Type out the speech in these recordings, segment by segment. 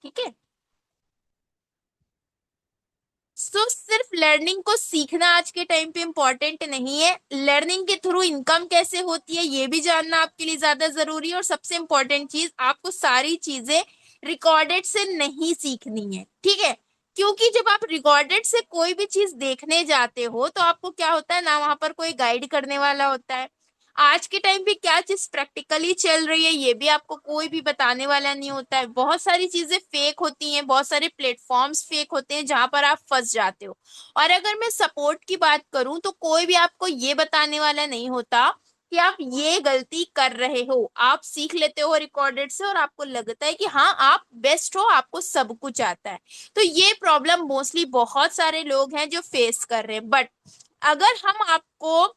ठीक है। सिर्फ लर्निंग को सीखना आज के टाइम पे इम्पोर्टेंट नहीं है, लर्निंग के थ्रू इनकम कैसे होती है ये भी जानना आपके लिए ज्यादा जरूरी है। और सबसे इम्पोर्टेंट चीज, आपको सारी चीजें रिकॉर्डेड से नहीं सीखनी है, ठीक है। क्योंकि जब आप रिकॉर्डेड से कोई भी चीज देखने जाते हो तो आपको क्या होता है ना, वहां पर कोई गाइड करने वाला होता है। आज के टाइम पे क्या चीज प्रैक्टिकली चल रही है ये भी आपको कोई भी बताने वाला नहीं होता है। बहुत सारी चीजें फेक होती हैं, बहुत सारे प्लेटफॉर्म्स फेक होते हैं जहां पर आप फंस जाते हो। और अगर मैं सपोर्ट की बात करूं तो कोई भी आपको ये बताने वाला नहीं होता कि आप ये गलती कर रहे हो। आप सीख लेते हो रिकॉर्डेड से और आपको लगता है कि हाँ आप बेस्ट हो, आपको सब कुछ आता है। तो ये प्रॉब्लम मोस्टली बहुत सारे लोग हैं जो फेस कर रहे हैं। बट अगर हम आपको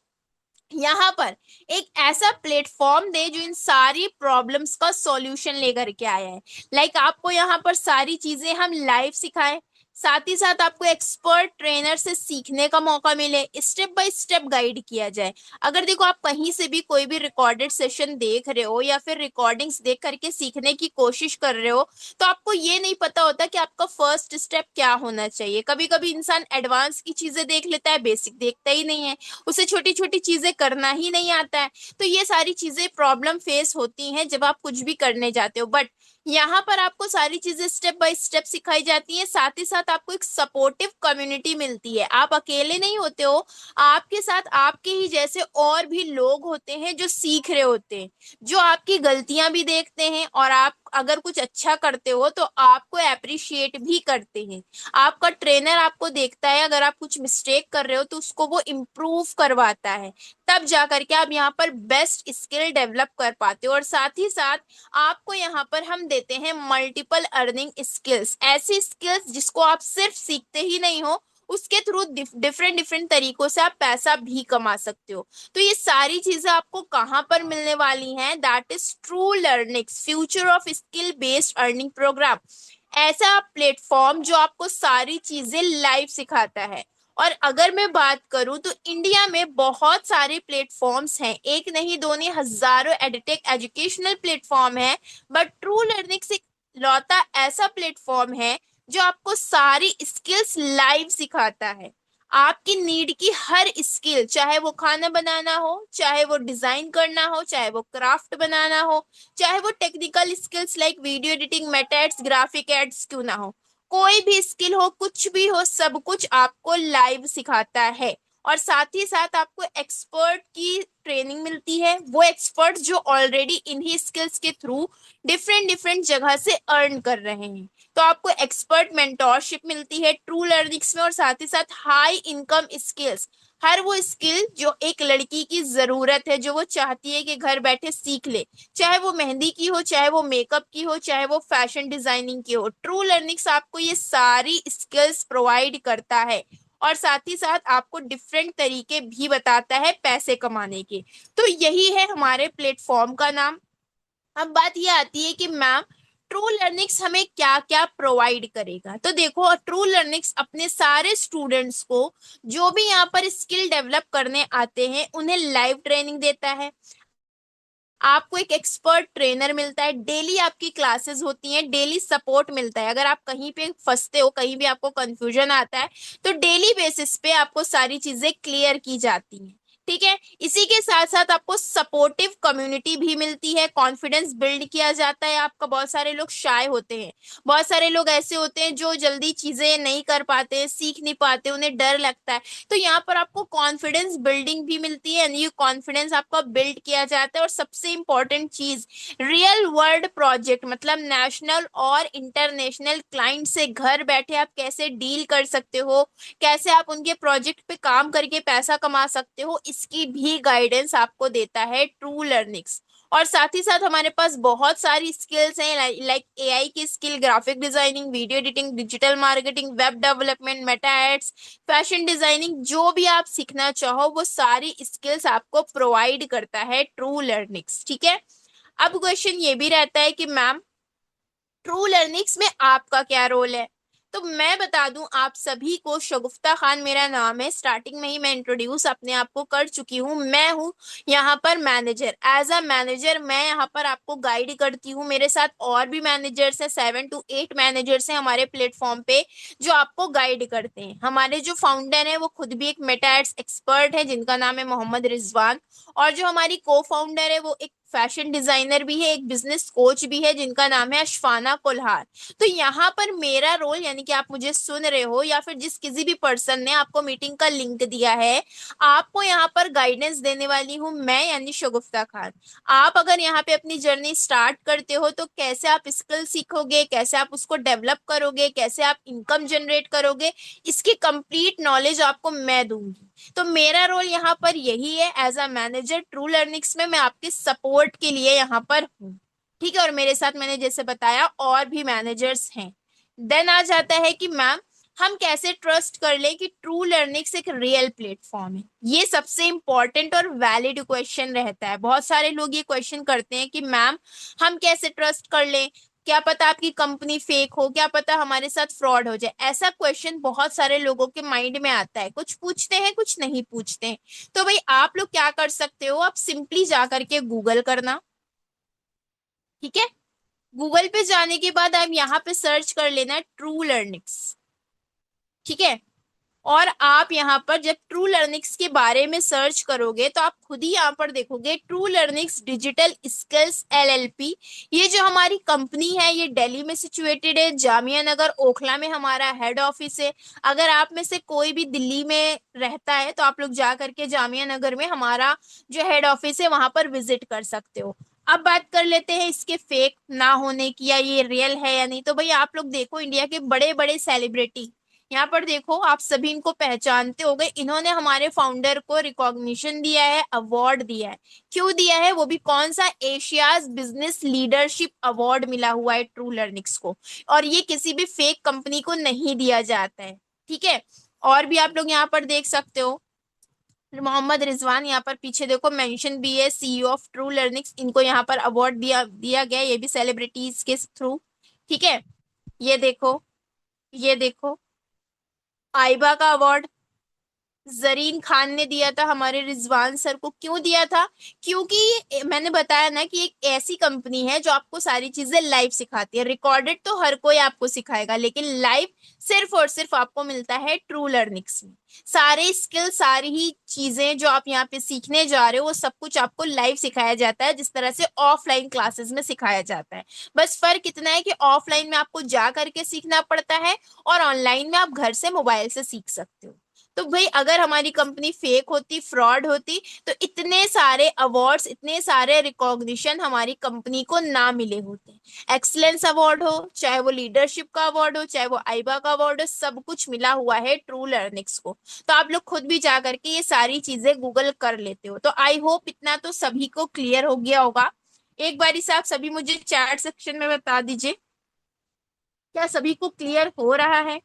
यहाँ पर एक ऐसा प्लेटफॉर्म दे जो इन सारी प्रॉब्लम्स का सॉल्यूशन लेकर के आया है, लाइक आपको यहाँ पर सारी चीजें हम लाइव सिखाएं, साथ ही साथ आपको एक्सपर्ट ट्रेनर से सीखने का मौका मिले, स्टेप बाय स्टेप गाइड किया जाए। अगर देखो आप कहीं से भी कोई भी रिकॉर्डेड सेशन देख रहे हो या फिर रिकॉर्डिंग्स देख करके सीखने की कोशिश कर रहे हो, तो आपको ये नहीं पता होता कि आपका फर्स्ट स्टेप क्या होना चाहिए। कभी कभी इंसान एडवांस की चीजें देख लेता है, बेसिक देखता ही नहीं है, उसे छोटी छोटी चीजें करना ही नहीं आता है। तो ये सारी चीजें प्रॉब्लम फेस होती हैं जब आप कुछ भी करने जाते हो। बट यहाँ पर आपको सारी चीजें स्टेप बाय स्टेप सिखाई जाती हैं, साथ ही साथ आपको एक सपोर्टिव कम्युनिटी मिलती है, आप अकेले नहीं होते हो। आपके साथ आपके ही जैसे और भी लोग होते हैं जो सीख रहे होते हैं, जो आपकी गलतियां भी देखते हैं, और आप अगर कुछ अच्छा करते हो तो आपको अप्रिशिएट भी करते हैं। आपका ट्रेनर आपको देखता है, अगर आप कुछ मिस्टेक कर रहे हो तो उसको वो इम्प्रूव करवाता है। तब जा करके आप यहाँ पर बेस्ट स्किल डेवलप कर पाते हो। और साथ ही साथ आपको यहाँ पर हम देते हैं मल्टीपल अर्निंग स्किल्स, ऐसी स्किल्स जिसको आप सिर्फ सीखते ही नहीं हो, उसके थ्रू डिफरेंट डिफरेंट तरीकों से आप पैसा भी कमा सकते हो। तो ये सारी चीजें आपको कहाँ पर मिलने वाली हैं, that is True Learnings future of skill based earning program. ऐसा प्लेटफॉर्म जो आपको सारी चीजें लाइव सिखाता है। और अगर मैं बात करूं तो इंडिया में बहुत सारे प्लेटफॉर्म्स हैं, एक नहीं दो नहीं, हजारों एडिटेक एजुकेशनल प्लेटफॉर्म है। बट ट्रू लर्निंग से लौता ऐसा प्लेटफॉर्म है जो आपको सारी स्किल्स लाइव सिखाता है। आपकी नीड की हर स्किल, चाहे वो खाना बनाना हो, चाहे वो डिजाइन करना हो, चाहे वो क्राफ्ट बनाना हो, चाहे वो technical skills like video editing methods graphic aids क्यों ना हो, कोई भी स्किल हो, कुछ भी हो, सब कुछ आपको लाइव सिखाता है। और साथ ही साथ आपको एक्सपर्ट की ट्रेनिंग मिलती है, वो एक्सपर्ट जो ऑलरेडी इन्हीं स्किल्स के थ्रू डिफरेंट डिफरेंट जगह से अर्न कर रहे हैं। तो आपको एक्सपर्ट मेंटोरशिप मिलती है ट्रू लर्निंग्स में, और साथ ही साथ हाई इनकम स्किल्स, हर वो स्किल जो एक लड़की की जरूरत है, जो वो चाहती है कि घर बैठे सीख ले, चाहे वो मेहंदी की हो, चाहे वो मेकअप की हो, चाहे वो फैशन डिजाइनिंग की हो, ट्रू लर्निंग्स आपको ये सारी स्किल्स प्रोवाइड करता है। और साथ ही साथ आपको डिफरेंट तरीके भी बताता है पैसे कमाने के। तो यही है हमारे प्लेटफॉर्म का नाम। अब बात ये आती है कि मैम ट्रू लर्निंग्स हमें क्या क्या प्रोवाइड करेगा। तो देखो ट्रू लर्निंग्स अपने सारे स्टूडेंट्स को जो भी यहाँ पर स्किल डेवलप करने आते हैं उन्हें लाइव ट्रेनिंग देता है। आपको एक एक्सपर्ट ट्रेनर मिलता है, डेली आपकी क्लासेस होती हैं, डेली सपोर्ट मिलता है। अगर आप कहीं पे फंसते हो, कहीं भी आपको कंफ्यूजन आता है, तो डेली बेसिस पे आपको सारी चीजें क्लियर की जाती हैं, ठीक है। इसी के साथ साथ आपको सपोर्टिव कम्युनिटी भी मिलती है, कॉन्फिडेंस बिल्ड किया जाता है आपका। बहुत सारे लोग शाय होते हैं, बहुत सारे लोग ऐसे होते हैं जो जल्दी चीजें नहीं कर पाते, सीख नहीं पाते, उन्हें डर लगता है। तो यहाँ पर आपको कॉन्फिडेंस बिल्डिंग भी मिलती है, ये कॉन्फिडेंस आपका बिल्ड किया जाता है। और सबसे इंपॉर्टेंट चीज, रियल वर्ल्ड प्रोजेक्ट, मतलब नेशनल और इंटरनेशनल क्लाइंट से घर बैठे आप कैसे डील कर सकते हो, कैसे आप उनके प्रोजेक्ट पे काम करके पैसा कमा सकते हो, इसकी भी गाइडेंस आपको देता है ट्रू लर्निंग्स। और साथ ही साथ हमारे पास बहुत सारी स्किल्स हैं, लाइक एआई की skill, graphic designing, video editing, digital marketing, web development, Meta ads, fashion designing, जो भी आप सीखना चाहो वो सारी स्किल्स आपको प्रोवाइड करता है ट्रू लर्निंग्स, ठीक है। अब क्वेश्चन ये भी रहता है कि मैम ट्रू लर्निंग्स में आपका क्या रोल है। तो मैं बता दूं आप सभी को, शगुफ्ता खान मेरा नाम है, स्टार्टिंग में ही मैं इंट्रोड्यूस अपने आप को कर चुकी हूँ। मैं हूँ यहाँ पर मैनेजर, एज अ मैनेजर मैं यहाँ पर आपको गाइड करती हूँ। मेरे साथ और भी मैनेजर्स हैं, 7 to 8 मैनेजर्स हैं हमारे प्लेटफॉर्म पे जो आपको गाइड करते हैं। हमारे जो फाउंडर हैं वो खुद भी एक मेटा एड्स एक्सपर्ट है जिनका नाम है मोहम्मद रिजवान, और जो हमारी को फाउंडर है वो एक फैशन डिजाइनर भी है, एक बिजनेस कोच भी है जिनका नाम है अशफाना कोल्हार। तो यहाँ पर मेरा रोल, यानी कि आप मुझे सुन रहे हो या फिर जिस किसी भी पर्सन ने आपको मीटिंग का लिंक दिया है, आपको यहाँ पर गाइडेंस देने वाली हूँ मैं, यानी शगुफ्ता खान। आप अगर यहाँ पे अपनी जर्नी स्टार्ट करते हो तो कैसे आप स्किल सीखोगे, कैसे आप उसको डेवलप करोगे, कैसे आप इनकम जनरेट करोगे, इसकी कंप्लीट नॉलेज आपको मैं दूंगी। तो मेरा रोल यहाँ पर यही है, as a manager True Learnings में मैं आपके सपोर्ट के लिए यहाँ पर हूँ। ठीक है, और मेरे साथ मैंने जैसे बताया और भी मैनेजर्स हैं। देन आ जाता है कि मैम हम कैसे ट्रस्ट कर लें कि ट्रू लर्निंग्स एक रियल प्लेटफॉर्म है। ये सबसे इंपॉर्टेंट और वैलिड क्वेश्चन रहता है। बहुत सारे लोग ये क्वेश्चन करते हैं कि मैम हम कैसे ट्रस्ट कर लें, क्या पता आपकी कंपनी फेक हो, क्या पता हमारे साथ फ्रॉड हो जाए। ऐसा क्वेश्चन बहुत सारे लोगों के माइंड में आता है, कुछ पूछते हैं कुछ नहीं पूछते हैं। तो भाई आप लोग क्या कर सकते हो, आप सिंपली जा करके गूगल करना। ठीक है, गूगल पे जाने के बाद आप यहाँ पे सर्च कर लेना ट्रू लर्निंग्स। ठीक है, और आप यहाँ पर जब ट्रू लर्निंग्स के बारे में सर्च करोगे तो आप खुद ही यहाँ पर देखोगे true Learnings digital skills LLP. ये जो हमारी कंपनी है ये दिल्ली में सिचुएटेड है, जामिया नगर ओखला में हमारा हेड ऑफिस है। अगर आप में से कोई भी दिल्ली में रहता है तो आप लोग जा करके जामिया नगर में हमारा जो हेड ऑफिस है वहां पर विजिट कर सकते हो। अब बात कर लेते हैं इसके फेक ना होने की, या ये रियल है या नहीं। तो भाई आप लोग देखो, इंडिया के बड़े बड़े सेलिब्रिटी यहाँ पर देखो, आप सभी इनको पहचानते होंगे, इन्होंने हमारे फाउंडर को रिकॉग्निशन दिया है, अवार्ड दिया है। क्यों दिया है, वो भी कौन सा, एशियाज बिजनेस लीडरशिप अवार्ड मिला हुआ है ट्रू लर्निंग्स को। और ये किसी भी फेक कंपनी को नहीं दिया जाता है। ठीक है, और भी आप लोग यहाँ पर देख सकते हो, मोहम्मद रिजवान यहाँ पर पीछे देखो मेंशन भी है, सीईओ ऑफ ट्रू लर्निंग्स, इनको यहाँ पर अवार्ड दिया दिया गया, ये भी सेलिब्रिटीज के थ्रू। ठीक है, ये देखो, ये देखो, आइबा का अवार्ड जरीन खान ने दिया था हमारे रिजवान सर को। क्यों दिया था, क्योंकि मैंने बताया ना कि एक ऐसी कंपनी है जो आपको सारी चीजें लाइव सिखाती है। रिकॉर्डेड तो हर कोई आपको सिखाएगा, लेकिन लाइव सिर्फ और सिर्फ आपको मिलता है ट्रू लर्निंग्स में। सारे स्किल, सारी ही चीजें जो आप यहाँ पे सीखने जा रहे हो वो सब कुछ आपको लाइव सिखाया जाता है, जिस तरह से ऑफलाइन क्लासेस में सिखाया जाता है। बस फर्क इतना है कि ऑफलाइन में आपको जा करके सीखना पड़ता है और ऑनलाइन में आप घर से मोबाइल से सीख सकते हो। तो भाई अगर हमारी कंपनी फेक होती, फ्रॉड होती, तो इतने सारे अवार्ड्स, इतने सारे रिकॉग्निशन हमारी कंपनी को ना मिले होते। एक्सीलेंस अवार्ड हो, चाहे वो लीडरशिप का अवार्ड हो, चाहे वो आइबा का अवार्ड हो, सब कुछ मिला हुआ है ट्रू लर्निंग्स को। तो आप लोग खुद भी जा करके ये सारी चीजें गूगल कर लेते हो। तो आई होप इतना तो सभी को क्लियर हो गया होगा। एक बारी से आप सभी मुझे चैट सेक्शन में बता दीजिए, क्या सभी को क्लियर हो रहा है।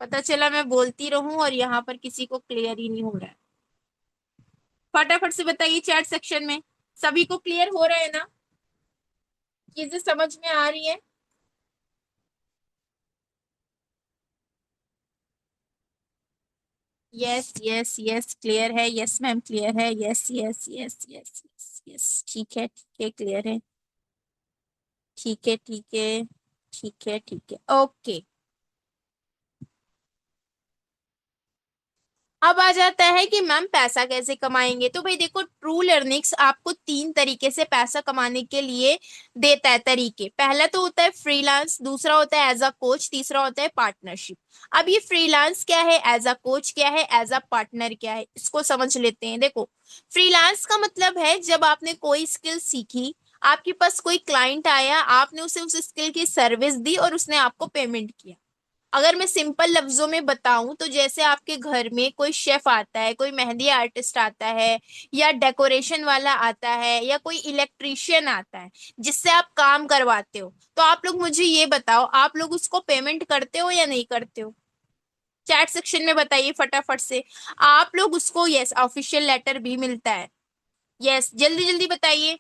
पता चला मैं बोलती रहूं और यहाँ पर किसी को क्लियर ही नहीं हो रहा है। फटाफट से बताइए चैट सेक्शन में, सभी को क्लियर हो रहा है ना, चीजें समझ में आ रही है। यस यस यस क्लियर है, यस मैम क्लियर है, yes yes yes yes yes yes, ठीक है ठीक है, क्लियर है, ठीक है ठीक है, ठीक है ठीक है, ओके। अब आ जाता है कि मैम पैसा कैसे कमाएंगे। तो भाई देखो, ट्रू लर्निंग्स आपको 3 तरीके से पैसा कमाने के लिए देता है तरीके। पहला तो होता है फ्रीलांस, दूसरा होता है एज अ कोच, तीसरा होता है पार्टनरशिप। अब ये फ्रीलांस क्या है, एज अ कोच क्या है, एज अ पार्टनर क्या है, इसको समझ लेते हैं। देखो, फ्रीलांस का मतलब है जब आपने कोई स्किल सीखी, आपके पास कोई क्लाइंट आया, आपने उसे उस स्किल की सर्विस दी और उसने आपको पेमेंट किया। अगर मैं सिंपल लफ्जों में बताऊं तो जैसे आपके घर में कोई शेफ आता है, कोई मेहंदी आर्टिस्ट आता है, या डेकोरेशन वाला आता है, या कोई इलेक्ट्रिशियन आता है जिससे आप काम करवाते हो, तो आप लोग मुझे ये बताओ, आप लोग उसको पेमेंट करते हो या नहीं करते हो। चैट सेक्शन में बताइए फटाफट से। आप लोग उसको, यस, ऑफिशियल लेटर भी मिलता है। यस, जल्दी जल्दी बताइए।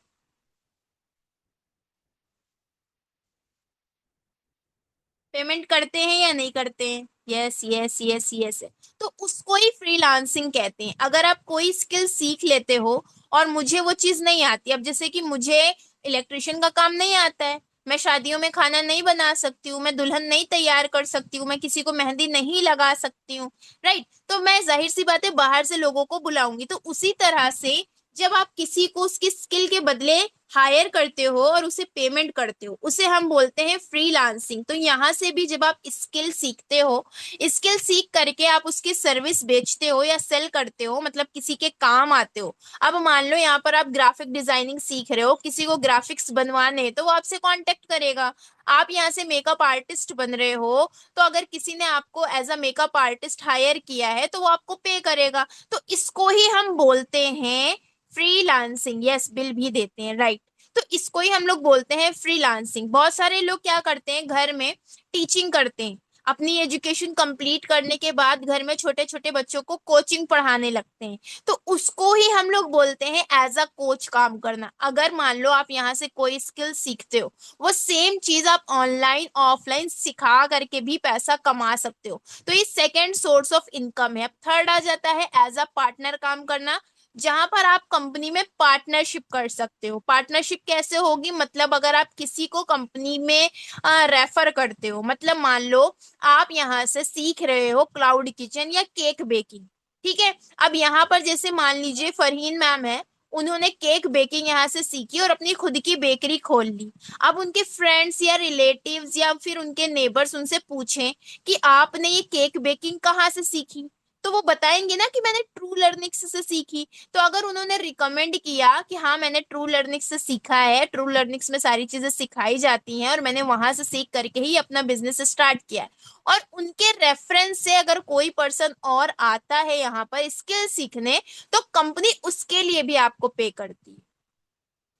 पेमेंट करते हैं या नहीं करते हैं? Yes yes yes yes. तो उसको ही फ्रीलांसिंग कहते हैं। अगर आप कोई स्किल सीख लेते हो और मुझे वो चीज नहीं आती, अब जैसे कि मुझे इलेक्ट्रिशियन का काम नहीं आता है, मैं शादियों में खाना नहीं बना सकती हूँ, मैं दुल्हन नहीं तैयार कर सकती हूँ, मैं किसी को मेहंदी नहीं लगा सकती हूँ, राइट? तो मैं जाहिर सी बात है बाहर से लोगों को बुलाऊंगी। तो उसी तरह से जब आप किसी को उसकी स्किल के बदले हायर करते हो और उसे पेमेंट करते हो, उसे हम बोलते हैं फ्रीलांसिंग। तो यहाँ से भी जब आप स्किल सीखते हो, स्किल सीख करके आप उसकी सर्विस बेचते हो या सेल करते हो, मतलब किसी के काम आते हो। अब मान लो यहाँ पर आप ग्राफिक डिजाइनिंग सीख रहे हो, किसी को ग्राफिक्स बनवाने हैं, तो वो आपसे कांटेक्ट करेगा। आप यहाँ से मेकअप आर्टिस्ट बन रहे हो, तो अगर किसी ने आपको as a makeup artist hire किया है तो वो आपको पे करेगा। तो इसको ही हम बोलते हैं फ्रीलांसिंग। यस, बिल भी देते हैं, राइट? तो इसको ही हम लोग बोलते हैं फ्रीलांसिंग। बहुत सारे लोग क्या करते हैं, घर में टीचिंग करते हैं, अपनी एजुकेशन कंप्लीट करने के बाद घर में छोटे छोटे बच्चों को कोचिंग पढ़ाने लगते हैं। तो उसको ही हम लोग बोलते हैं एज अ कोच काम करना। अगर मान लो आप यहाँ से कोई स्किल सीखते हो, वो सेम चीज आप ऑनलाइन ऑफलाइन सिखा करके भी पैसा कमा सकते हो। तो ये सेकेंड सोर्स ऑफ इनकम है। अब थर्ड आ जाता है एज अ पार्टनर काम करना, जहां पर आप कंपनी में पार्टनरशिप कर सकते हो। पार्टनरशिप कैसे होगी, मतलब अगर आप किसी को कंपनी में रेफर करते हो, मतलब मान लो आप यहाँ से सीख रहे हो क्लाउड किचन या केक बेकिंग, ठीक है? अब यहाँ पर जैसे मान लीजिए फरहीन मैम है, उन्होंने केक बेकिंग यहाँ से सीखी और अपनी खुद की बेकरी खोल ली। अब उनके फ्रेंड्स या रिलेटिव्स या फिर उनके नेबर्स उनसे पूछें कि आपने ये केक बेकिंग कहाँ से सीखी, तो वो बताएंगे ना कि मैंने ट्रू लर्निंग्स से सीखी। तो अगर उन्होंने रिकमेंड किया कि हाँ मैंने ट्रू लर्निंग्स से सीखा है, ट्रू लर्निंग्स में सारी चीजें सिखाई जाती हैं और मैंने वहां से सीख करके ही अपना बिजनेस स्टार्ट किया है, और उनके रेफरेंस से अगर कोई पर्सन और आता है यहाँ पर स्किल सीखने, तो कंपनी उसके लिए भी आपको पे करती है।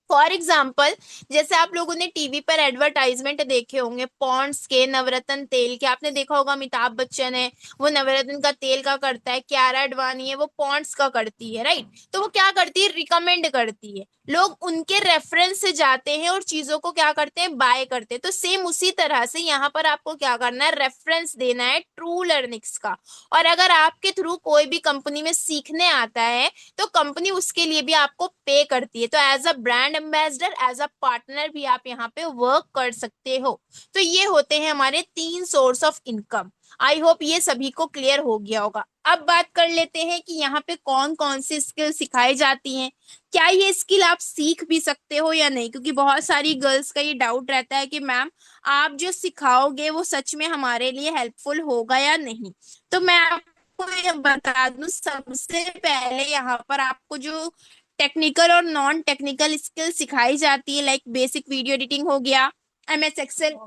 फॉर एग्जाम्पल, जैसे आप लोगों ने टीवी पर एडवर्टाइजमेंट देखे होंगे पॉन्ड्स के, नवरत्न तेल के, आपने देखा होगा अमिताभ बच्चन है, वो नवरत्न का तेल का करता है, क्यारा अडवाणी है वो पॉन्ड्स का करती है, राइट? तो वो क्या करती है, रिकमेंड करती है, लोग उनके रेफरेंस से जाते हैं और चीजों को क्या करते हैं, बाय करते हैं। तो सेम उसी तरह से यहाँ पर आपको क्या करना है, रेफरेंस देना है ट्रू लर्निंग्स का। और अगर आपके थ्रू कोई भी कंपनी में सीखने आता है, तो कंपनी उसके लिए भी आपको पे करती है। तो as a brand ambassador, as a partner भी आप यहाँ पे वर्क कर सकते हो। तो ये होते हैं हमारे तीन source of income. I hope ये सभी को क्लियर हो गया होगा। अब बात कर लेते हैं कि यहाँ पे कौन कौन सी स्किल सिखाई जाती हैं, क्या ये स्किल आप सीख भी सकते हो या नहीं, क्योंकि बहुत सारी गर्ल्स का ये डाउट रहता है कि मैम आप जो सिखाओगे वो सच में हमारे लिए हेल्पफुल होगा या नहीं। तो मैं आपको ये बता दूं, सबसे पहले यहाँ पर आपको जो टेक्निकल और नॉन टेक्निकल स्किल सिखाई जाती है, लाइक बेसिक वीडियो एडिटिंग हो गया, MS एक्सेल।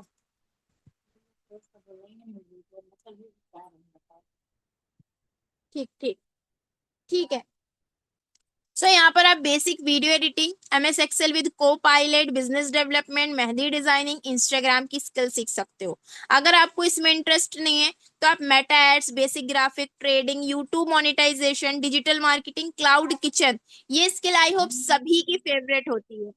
ठीक ठीक, ठीक है। सो यहाँ पर आप basic video editing, MS Excel with Copilot, business development, mehndi designing, Instagram की स्किल सीख सकते हो। अगर आपको इसमें इंटरेस्ट नहीं है, तो आप Meta ads, basic graphic, trading, YouTube monetization, digital marketing, cloud kitchen, ये स्किल आई होप सभी की फेवरेट होती है।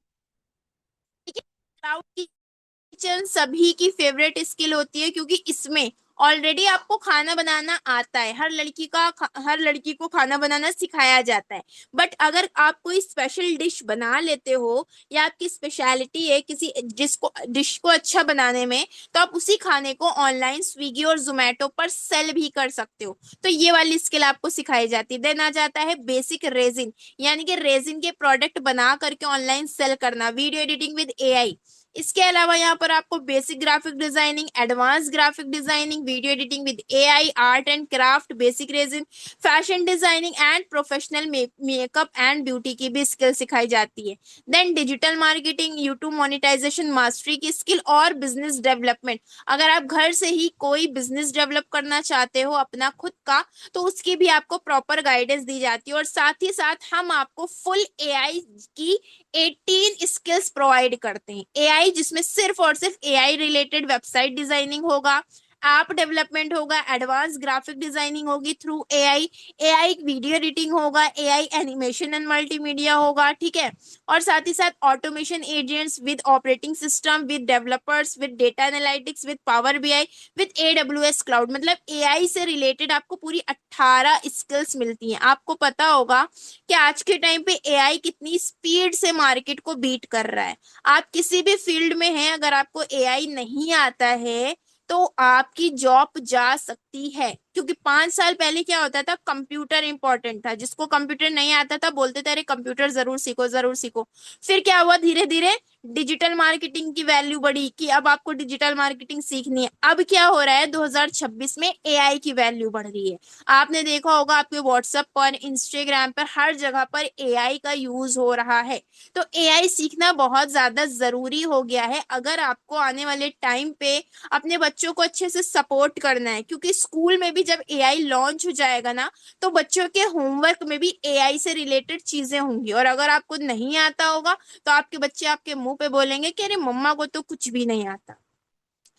ठीक है, क्लाउड किचन सभी की फेवरेट स्किल होती है, क्योंकि इसमें ऑलरेडी आपको खाना बनाना आता है। हर लड़की को खाना बनाना सिखाया जाता है। बट अगर आप कोई स्पेशल डिश बना लेते हो या आपकी स्पेशलिटी है किसी जिसको डिश को अच्छा बनाने में, तो आप उसी खाने को ऑनलाइन स्विगी और जोमेटो पर सेल भी कर सकते हो। तो ये वाली स्किल आपको सिखाई जाती है। देन आ जाता है बेसिक रेजिन, यानी कि रेजिन के प्रोडक्ट बना करके ऑनलाइन सेल करना, वीडियो एडिटिंग विद AI। इसके अलावा यहाँ पर आपको basic graphic designing, advance graphic designing, video editing with AI, art and craft, basic resin, fashion designing and professional makeup and beauty की भी स्किल सिखाई जाती है। Then digital marketing, YouTube monetization mastery की स्किल और बिजनेस डेवलपमेंट। अगर आप घर से ही कोई बिजनेस डेवलप करना चाहते हो अपना खुद का, तो उसकी भी आपको प्रॉपर गाइडेंस दी जाती है। और साथ ही साथ हम आपको फुल AI की 18 स्किल्स प्रोवाइड करते हैं। AI जिसमें सिर्फ और सिर्फ AI रिलेटेड वेबसाइट डिजाइनिंग होगा, ऐप डेवलपमेंट होगा, एडवांस ग्राफिक डिजाइनिंग होगी through AI, AI video editing होगा, एआई एनिमेशन एंड मल्टीमीडिया होगा, ठीक है। और साथ ही साथ automation agents with operating system with developers with data analytics with power BI with AWS cloud. मतलब एआई से रिलेटेड आपको पूरी 18 स्किल्स मिलती हैं। आपको पता होगा कि आज के टाइम पे एआई कितनी स्पीड से मार्केट को बीट कर रहा है। आप किसी भी फील्ड में हैं, अगर आपको एआई नहीं आता है तो आपकी जॉब जा सकती है। क्योंकि 5 साल पहले क्या होता था, कंप्यूटर इंपॉर्टेंट था, जिसको कंप्यूटर नहीं आता था बोलते थे अरे कंप्यूटर जरूर सीखो जरूर सीखो। फिर क्या हुआ, धीरे धीरे डिजिटल मार्केटिंग की वैल्यू बढ़ी कि अब आपको डिजिटल मार्केटिंग सीखनी है। अब क्या हो रहा है, 2026 में एआई की वैल्यू बढ़ रही है। आपने देखा होगा आपके व्हाट्सएप पर, इंस्टाग्राम पर, हर जगह पर एआई का यूज हो रहा है। तो एआई सीखना बहुत ज्यादा जरूरी हो गया है अगर आपको आने वाले टाइम पे अपने बच्चों को अच्छे से सपोर्ट करना है। क्योंकि स्कूल में भी जब एआई लॉन्च हो जाएगा ना, तो बच्चों के होमवर्क में भी एआई से रिलेटेड चीजें होंगी। और अगर आपको नहीं आता होगा तो आपके बच्चे आपके मुंह पे बोलेंगे कि अरे मम्मा को तो कुछ भी नहीं आता।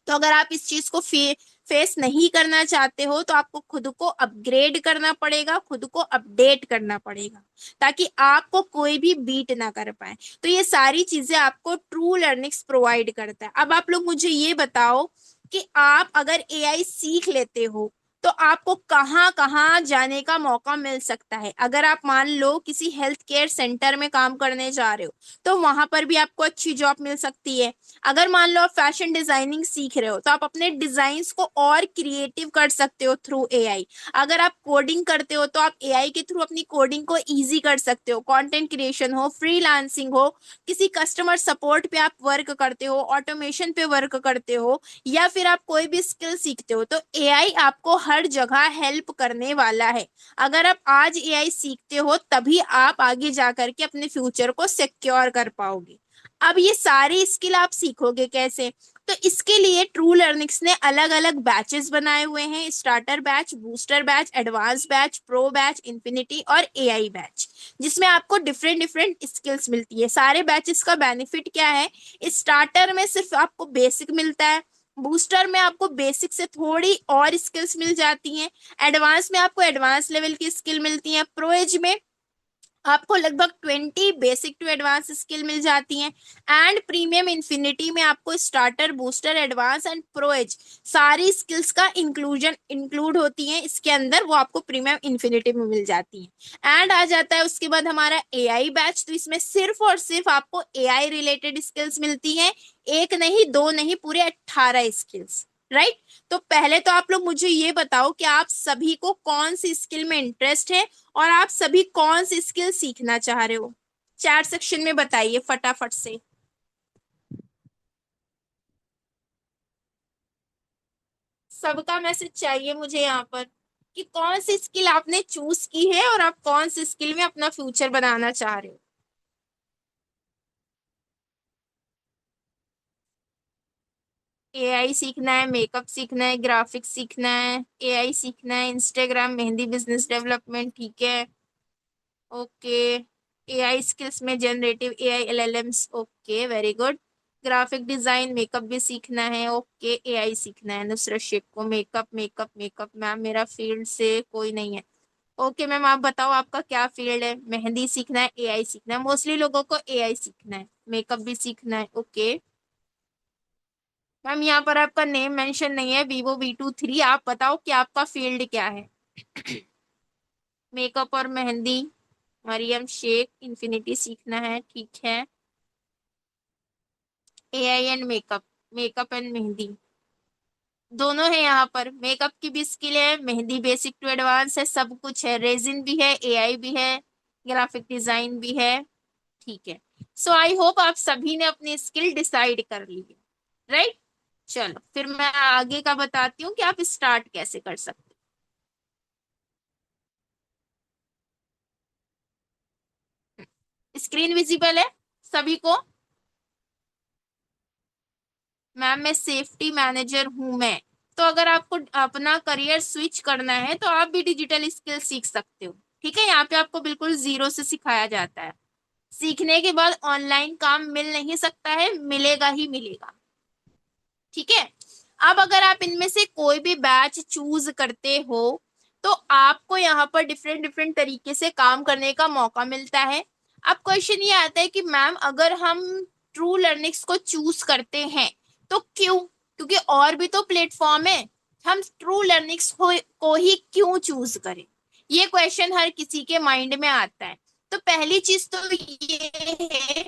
तो अगर आप इस चीज को फेस नहीं करना चाहते हो तो आपको खुद को अपग्रेड करना पड़ेगा, खुद को अपडेट करना पड़ेगा, ताकि आपको कोई भी बीट ना कर पाए। तो ये सारी चीजें आपको ट्रू लर्निंग्स प्रोवाइड करता है। अब आप लोग मुझे ये बताओ कि आप अगर एआई सीख लेते हो तो आपको कहाँ कहाँ जाने का मौका मिल सकता है। अगर आप मान लो किसी हेल्थ केयर सेंटर में काम करने जा रहे हो तो वहां पर भी आपको अच्छी जॉब मिल सकती है। अगर मान लो आप फैशन डिजाइनिंग सीख रहे हो तो आप अपने डिजाइन्स को और क्रिएटिव कर सकते हो थ्रू एआई। अगर आप कोडिंग करते हो तो आप एआई के थ्रू अपनी कोडिंग को इजी कर सकते हो। कंटेंट क्रिएशन हो, फ्रीलांसिंग हो, किसी कस्टमर सपोर्ट पे आप वर्क करते हो, ऑटोमेशन पे वर्क करते हो, या फिर आप कोई भी स्किल सीखते हो, तो एआई आपको हर जगह हेल्प करने वाला है। अगर आप आज एआई सीखते हो तभी आप आगे जा करके अपने फ्यूचर को सिक्योर कर पाओगे। अब ये सारी स्किल आप सीखोगे कैसे, तो इसके लिए ट्रू लर्निंग्स ने अलग अलग बैचेस बनाए हुए हैं। Starter batch, booster batch, advance batch, pro batch, infinity और एआई बैच, जिसमें आपको डिफरेंट डिफरेंट स्किल्स मिलती है। सारे बैचेस का बेनिफिट क्या है, स्टार्टर में सिर्फ आपको बेसिक मिलता है, बूस्टर में आपको बेसिक से थोड़ी और स्किल्स मिल जाती हैं, एडवांस में आपको एडवांस लेवल की स्किल मिलती हैं, प्रो एज में आपको लगभग 20 बेसिक टू एडवांस स्किल मिल जाती हैं, एंड प्रीमियम इन्फिनिटी में आपको starter, booster, advance and pro edge सारी स्किल्स का इंक्लूजन इंक्लूड होती हैं इसके अंदर, वो आपको प्रीमियम इन्फिनिटी में मिल जाती हैं। एंड आ जाता है उसके बाद हमारा एआई बैच, तो इसमें सिर्फ और सिर्फ आपको एआई रिलेटेड स्किल्स मिलती हैं, एक नहीं दो नहीं, पूरे 18 स्किल्स, राइट। तो पहले तो आप लोग मुझे ये बताओ कि आप सभी को कौन सी स्किल में इंटरेस्ट है और आप सभी कौन सी स्किल सीखना चाह रहे हो। चैट सेक्शन में बताइए फटाफट से। सबका मैसेज चाहिए मुझे यहाँ पर कि कौन सी स्किल आपने चूज की है और आप कौन सी स्किल में अपना फ्यूचर बनाना चाह रहे हो। एआई सीखना है, मेकअप सीखना है, ग्राफिक्स सीखना है, एआई सीखना है, इंस्टाग्राम, मेहंदी, बिजनेस डेवलपमेंट, ठीक है, ओके। एआई स्किल्स में generative AI, LLMs, okay very good. Graphic design, makeup भी सीखना है, ओके। एआई सीखना है नुसरत शेख को, मेकअप मेकअप मेकअप, मैम मेरा फील्ड से कोई नहीं है। ओके मैम, आप बताओ आपका क्या फील्ड है। मेहंदी सीखना है, एआई सीखना है, मोस्टली लोगों को एआई सीखना है, मेकअप भी सीखना है, ओके। मैम यहाँ पर आपका नेम मेंशन नहीं है, Vivo V23, आप बताओ कि आपका फील्ड क्या है। मेकअप और मेहंदी, मरियम शेख, इन्फिनिटी सीखना है, ठीक है। AI and makeup, makeup and mehndi दोनों है यहाँ पर। मेकअप की भी स्किल है, मेहंदी बेसिक टू एडवांस है, सब कुछ है, रेजिन भी है, एआई भी है, ग्राफिक डिजाइन भी है, ठीक है। सो आई होप आप सभी ने अपनी स्किल डिसाइड कर ली है, राइट। चलो फिर मैं आगे का बताती हूँ कि आप स्टार्ट कैसे कर सकते हो। स्क्रीन विजिबल है सभी को। मैम मैं सेफ्टी मैनेजर हूं मैं। तो अगर आपको अपना करियर स्विच करना है तो आप भी डिजिटल स्किल सीख सकते हो, ठीक है। यहाँ पे आपको बिल्कुल जीरो से सिखाया जाता है। सीखने के बाद ऑनलाइन काम मिल नहीं सकता है, मिलेगा ही मिलेगा, ठीक है। अब अगर आप इनमें से कोई भी बैच चूज करते हो तो आपको यहाँ पर डिफरेंट डिफरेंट तरीके से काम करने का मौका मिलता है। अब क्वेश्चन ये आता है कि मैम अगर हम ट्रू लर्निंग्स को चूज करते हैं तो क्यों, क्योंकि और भी तो प्लेटफॉर्म है, हम ट्रू लर्निंग्स को ही क्यों चूज करें, ये क्वेश्चन हर किसी के माइंड में आता है। तो पहली चीज तो ये है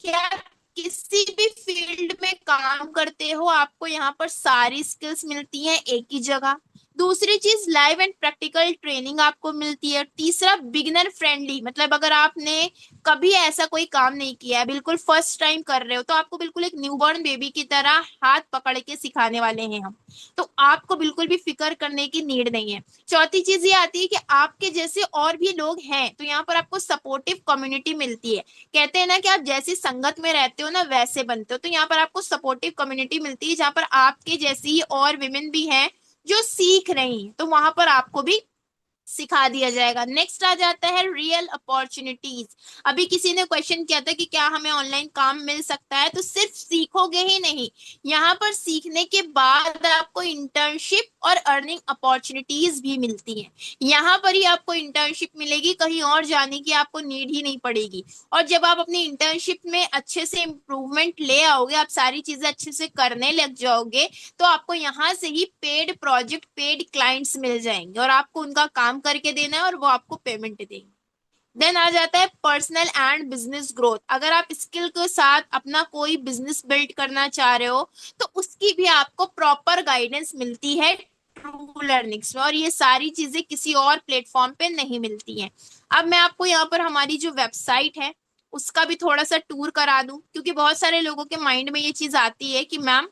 कि आप किसी भी फील्ड में काम करते हो आपको यहाँ पर सारी स्किल्स मिलती हैं एक ही जगह। दूसरी चीज लाइव एंड प्रैक्टिकल ट्रेनिंग आपको मिलती है। तीसरा बिगिनर फ्रेंडली, मतलब अगर आपने कभी ऐसा कोई काम नहीं किया है, बिल्कुल फर्स्ट टाइम कर रहे हो, तो आपको बिल्कुल एक न्यूबॉर्न बेबी की तरह हाथ पकड़ के सिखाने वाले हैं हम। तो आपको बिल्कुल भी फिक्र करने की नीड नहीं है। चौथी चीज ये आती है कि आपके जैसे और भी लोग हैं तो यहाँ पर आपको सपोर्टिव कम्युनिटी मिलती है। कहते हैं ना कि आप जैसी संगत में रहते हो ना वैसे बनते हो, तो यहाँ पर आपको सपोर्टिव कम्युनिटी मिलती है जहाँ पर आपके जैसी ही और विमेन भी हैं जो सीख रही हैं, तो वहां पर आपको भी सिखा दिया जाएगा। नेक्स्ट आ जाता है रियल अपॉर्चुनिटीज। अभी किसी ने क्वेश्चन किया था कि क्या हमें ऑनलाइन काम मिल सकता है, तो सिर्फ सीखोगे ही नहीं, यहाँ पर सीखने के बाद आपको इंटर्नशिप और अर्निंग अपॉर्चुनिटीज भी मिलती हैं। यहाँ पर ही आपको इंटर्नशिप मिलेगी, कहीं और जाने की आपको नीड ही नहीं पड़ेगी। और जब आप अपनी इंटर्नशिप में अच्छे से इम्प्रूवमेंट ले आओगे, आप सारी चीजें अच्छे से करने लग जाओगे, तो आपको यहाँ से ही पेड प्रोजेक्ट, पेड क्लाइंट्स मिल जाएंगे और आपको उनका काम करके देना है और वो आपको पेमेंट देंगे। देन आ जाता है पर्सनल एंड बिजनेस ग्रोथ। अगर आप स्किल के साथ अपना कोई बिजनेस बिल्ड करना चाह रहे हो तो उसकी भी आपको प्रॉपर गाइडेंस मिलती है ट्रू लर्निंग्स में, और ये सारी चीजें किसी और प्लेटफॉर्म पे नहीं मिलती हैं। अब मैं आपको यहाँ पर हमारी जो वेबसाइट है उसका भी थोड़ा सा टूर करा दूं, क्योंकि बहुत सारे लोगों के माइंड में ये चीज आती है कि मैम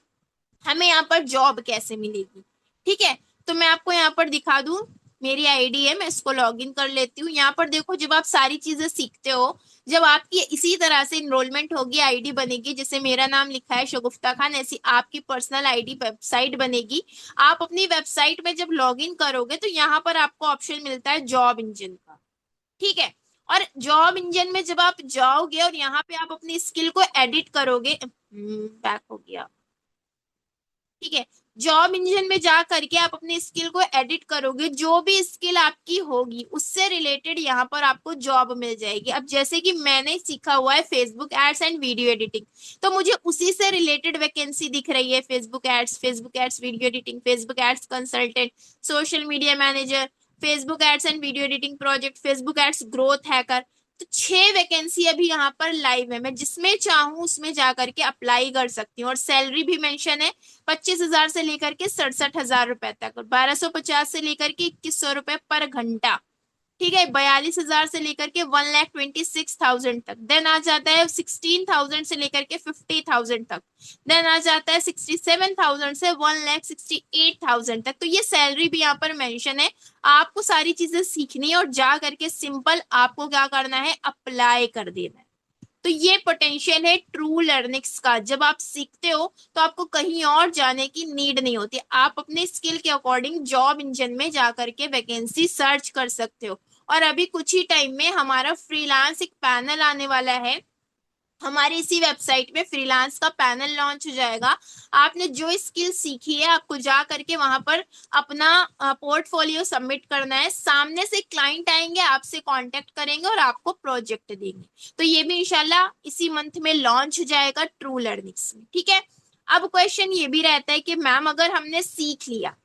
हमें यहाँ पर जॉब कैसे मिलेगी। ठीक है, तो मैं आपको यहाँ पर दिखा दूं, मेरी आईडी है, मैं इसको लॉग इन कर लेती हूँ। यहाँ पर देखो, जब आप सारी चीजें सीखते हो, जब आपकी इसी तरह से इनरोलमेंट होगी, आईडी बनेगी, जैसे मेरा नाम लिखा है शगुफ्ता खान, ऐसी आपकी पर्सनल आईडी वेबसाइट बनेगी। आप अपनी वेबसाइट में जब लॉग इन करोगे तो यहाँ पर आपको ऑप्शन मिलता है जॉब इंजन का। ठीक है, और जॉब इंजन में जब आप जाओगे और यहाँ पे आप अपनी स्किल को एडिट करोगे, बैक हो गया। ठीक है, जॉब इंजन में जा करके आप अपनी स्किल को एडिट करोगे, जो भी स्किल आपकी होगी उससे रिलेटेड यहाँ पर आपको जॉब मिल जाएगी। अब जैसे कि मैंने सीखा हुआ है Facebook ads and video editing, तो मुझे उसी से रिलेटेड वैकेंसी दिख रही है, Facebook ads video editing, Facebook ads consultant, social media manager, Facebook ads and video editing project, Facebook ads growth hacker. तो 6 वैकेंसी अभी यहाँ पर लाइव है, मैं जिसमें चाहूँ उसमें जा करके अप्लाई कर सकती हूँ। और सैलरी भी मेंशन है, 25,000 से लेकर के 67,000 रुपए तक, और 1250 से लेकर के 2100 रुपए पर घंटा। ठीक है, 42,000 से लेकर के 1,26,000 तक। देन आ जाता है 16,000 से लेकर के 50,000 तक। देन आ जाता है 67,000 से 1,68,000 तक। तो ये सैलरी भी यहाँ पर मेंशन है। आपको सारी चीजें सीखनी है और जा करके सिंपल आपको क्या करना है, अप्लाई कर देना है। तो ये पोटेंशियल है ट्रू लर्निंग्स का। जब आप सीखते हो तो आपको कहीं और जाने की नीड नहीं होती, आप अपने स्किल के अकॉर्डिंग जॉब इंजन में जा करके वैकेंसी सर्च कर सकते हो। और अभी कुछ ही टाइम में हमारा फ्रीलांस एक पैनल आने वाला है, हमारी इसी वेबसाइट पे फ्रीलांस का पैनल लॉन्च हो जाएगा। आपने जो स्किल सीखी है आपको जा करके वहां पर अपना पोर्टफोलियो सबमिट करना है, सामने से क्लाइंट आएंगे, आपसे कांटेक्ट करेंगे और आपको प्रोजेक्ट देंगे। तो ये भी इंशाल्लाह इसी मंथ में लॉन्च हो जाएगा ट्रू लर्निंग्स में। ठीक है, अब क्वेश्चन ये भी रहता है कि मैम अगर हमने सीख लिया